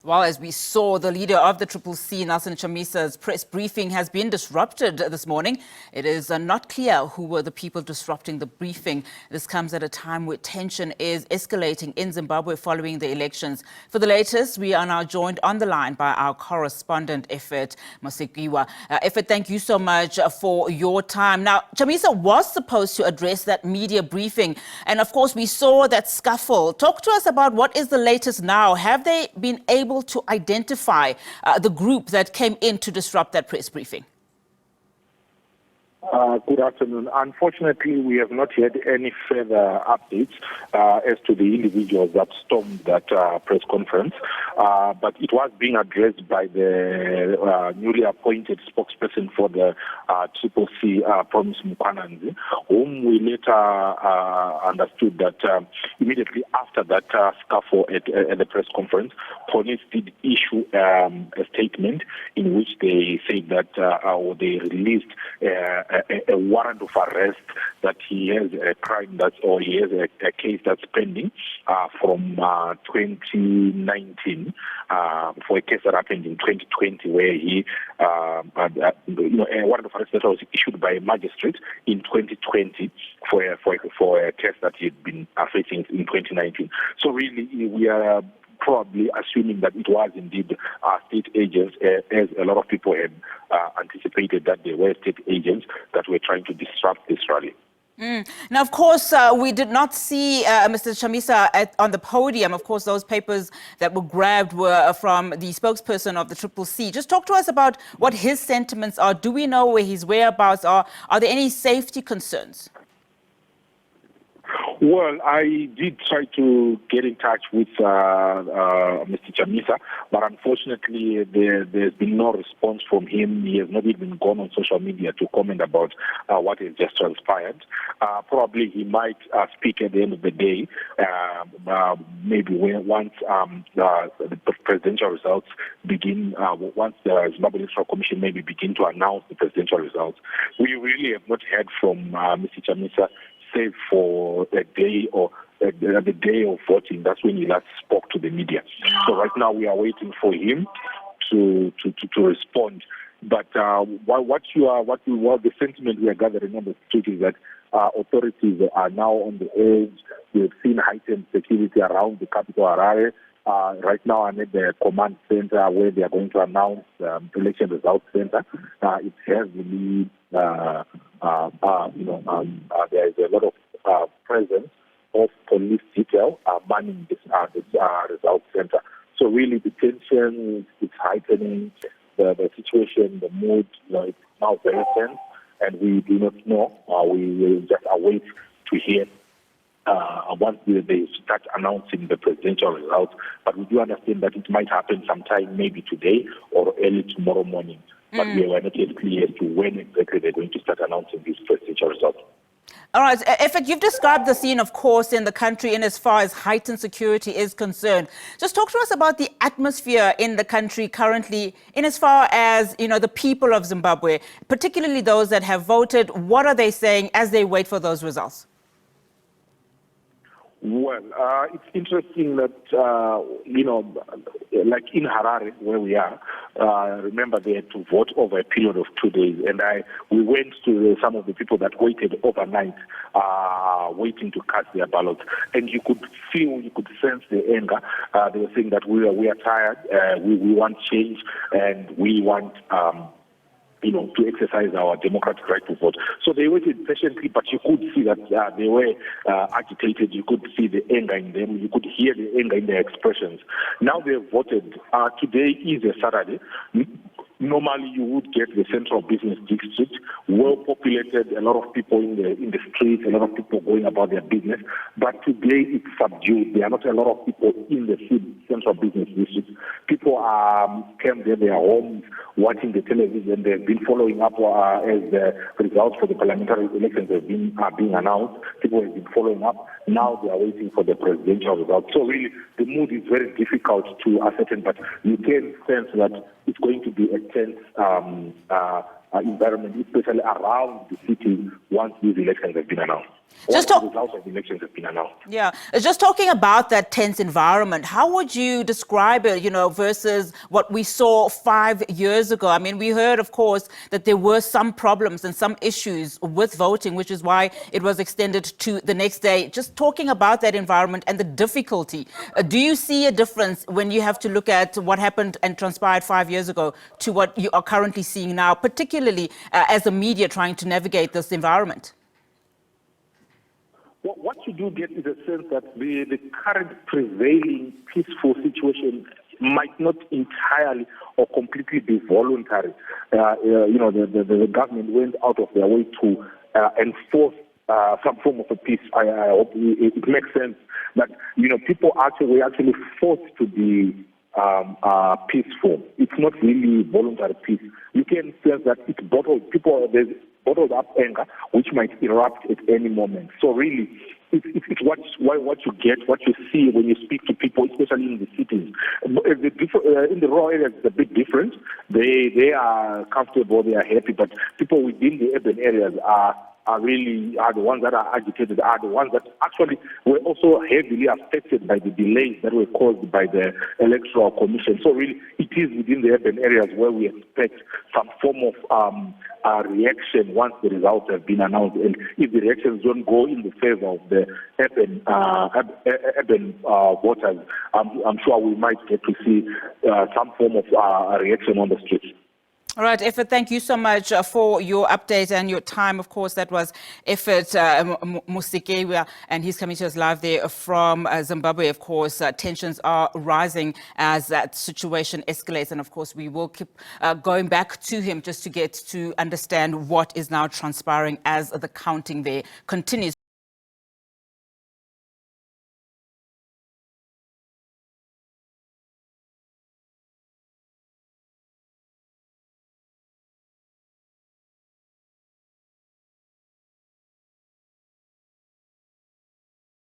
Well, as we saw, the leader of the CCC, Nelson Chamisa's press briefing has been disrupted this morning. It is not clear who were the people disrupting the briefing. This comes at a time where tension is escalating in Zimbabwe following the elections. For the latest, we are now joined on the line by our correspondent, Ephert Musekiwa. Ephert, thank you so much for your time. Now, Chamisa was supposed to address that media briefing, and of course, we saw that scuffle. Talk to us about what is the latest now. Have they been able to identify the group that came in to disrupt that press briefing? Good afternoon. Unfortunately, we have not had any further updates as to the individuals that stormed that press conference, but it was being addressed by the newly appointed spokesperson for the CCC, Promise Mukwananzi, whom we later understood that immediately after that scuffle at the press conference, police did issue a statement in which they said that they released a warrant of arrest that he has a crime or he has a case that's pending from 2019 for a case that happened in 2020 where he a warrant of arrest that was issued by a magistrate in 2020 for a case that he had been facing in 2019. So really we are probably assuming that it was indeed state agents, as a lot of people had anticipated that they were state agents that were trying to disrupt this rally. Now, of course, we did not see Mr. Chamisa on the podium. Of course, those papers that were grabbed were from the spokesperson of the CCC. Just talk to us about what his sentiments are. Do we know where his whereabouts are? Are there any safety concerns? Well, I did try to get in touch with Mr. Chamisa, but unfortunately there's been no response from him. He has not even gone on social media to comment about what has just transpired. Probably he might speak at the end of the day, maybe once the presidential results begin, once the Zimbabwe Electoral Commission maybe begin to announce the presidential results. We really have not heard from Mr. Chamisa save for a day or the day of voting. That's when he last spoke to the media. So right now we are waiting for him to respond. But the sentiment we are gathering on the street is that authorities are now on the edge. We've seen heightened security around the capital, Harare. Right now I'm at the command center where they are going to announce the election results center. It has really there is a lot of presence of police detail manning this results center. So really the tension is heightening, the situation, the mood, it's now very tense, and we do not know. We will just await to hear once they start announcing the presidential results. But we do understand that it might happen sometime maybe today or early tomorrow morning. But we are not yet clear as to when exactly they're going to start announcing these presidential results. All right, Ephert, you've described the scene, of course, in the country in as far as heightened security is concerned. Just talk to us about the atmosphere in the country currently, in as far as, the people of Zimbabwe, particularly those that have voted. What are they saying as they wait for those results? Well, it's interesting that, like in Harare, where we are, remember they had to vote over a period of 2 days. And we went to some of the people that waited overnight, waiting to cast their ballots. And you could sense the anger. They were saying that we are tired, we want change, and we want to exercise our democratic right to vote. So they waited patiently, but you could see that they were agitated. You could see the anger in them. You could hear the anger in their expressions. Now they have voted. Today is a Saturday. Normally, you would get the central business district, well populated, a lot of people in the streets, a lot of people going about their business. But today it's subdued. There are not a lot of people in the central business district. People came there, their homes, watching the television. They've been following up as the results for the parliamentary elections have been being announced. People have been following up. Now they are waiting for the presidential results. So really, the mood is very difficult to ascertain, but you can sense that it's going to be a tense environment, especially around the city once these elections have been announced. Just once the results of the elections have been announced. Yeah, just talking about that tense environment, how would you describe it, versus what we saw 5 years ago? I mean, we heard, of course, that there were some problems and some issues with voting, which is why it was extended to the next day. Just talking about that environment and the difficulty, do you see a difference when you have to look at what happened and transpired 5 years ago to what you are currently seeing now, particularly as a media trying to navigate this environment? What you do get is a sense that the current prevailing peaceful situation might not entirely or completely be voluntary. The government went out of their way to enforce some form of a peace. I hope it makes sense that people were actually forced to be peaceful. It's not really voluntary peace. You can sense that it's bottled. There's bottled up anger, which might erupt at any moment. So really, it's what you get, what you see when you speak to people, especially in the cities. In the rural areas, it's a bit different. They are comfortable, they are happy, but people within the urban areas are the ones that are agitated, are the ones that actually were also heavily affected by the delays that were caused by the Electoral Commission. So really, it is within the urban areas where we expect some form of reaction once the results have been announced. And if the reactions don't go in the favor of the urban voters, I'm sure we might get to see some form of reaction on the streets. All right, Ephert, thank you so much for your update and your time. Of course, that was Ephert Musekiwa, and he's coming to us live there from Zimbabwe. Of course, tensions are rising as that situation escalates. And of course, we will keep going back to him just to get to understand what is now transpiring as the counting there continues.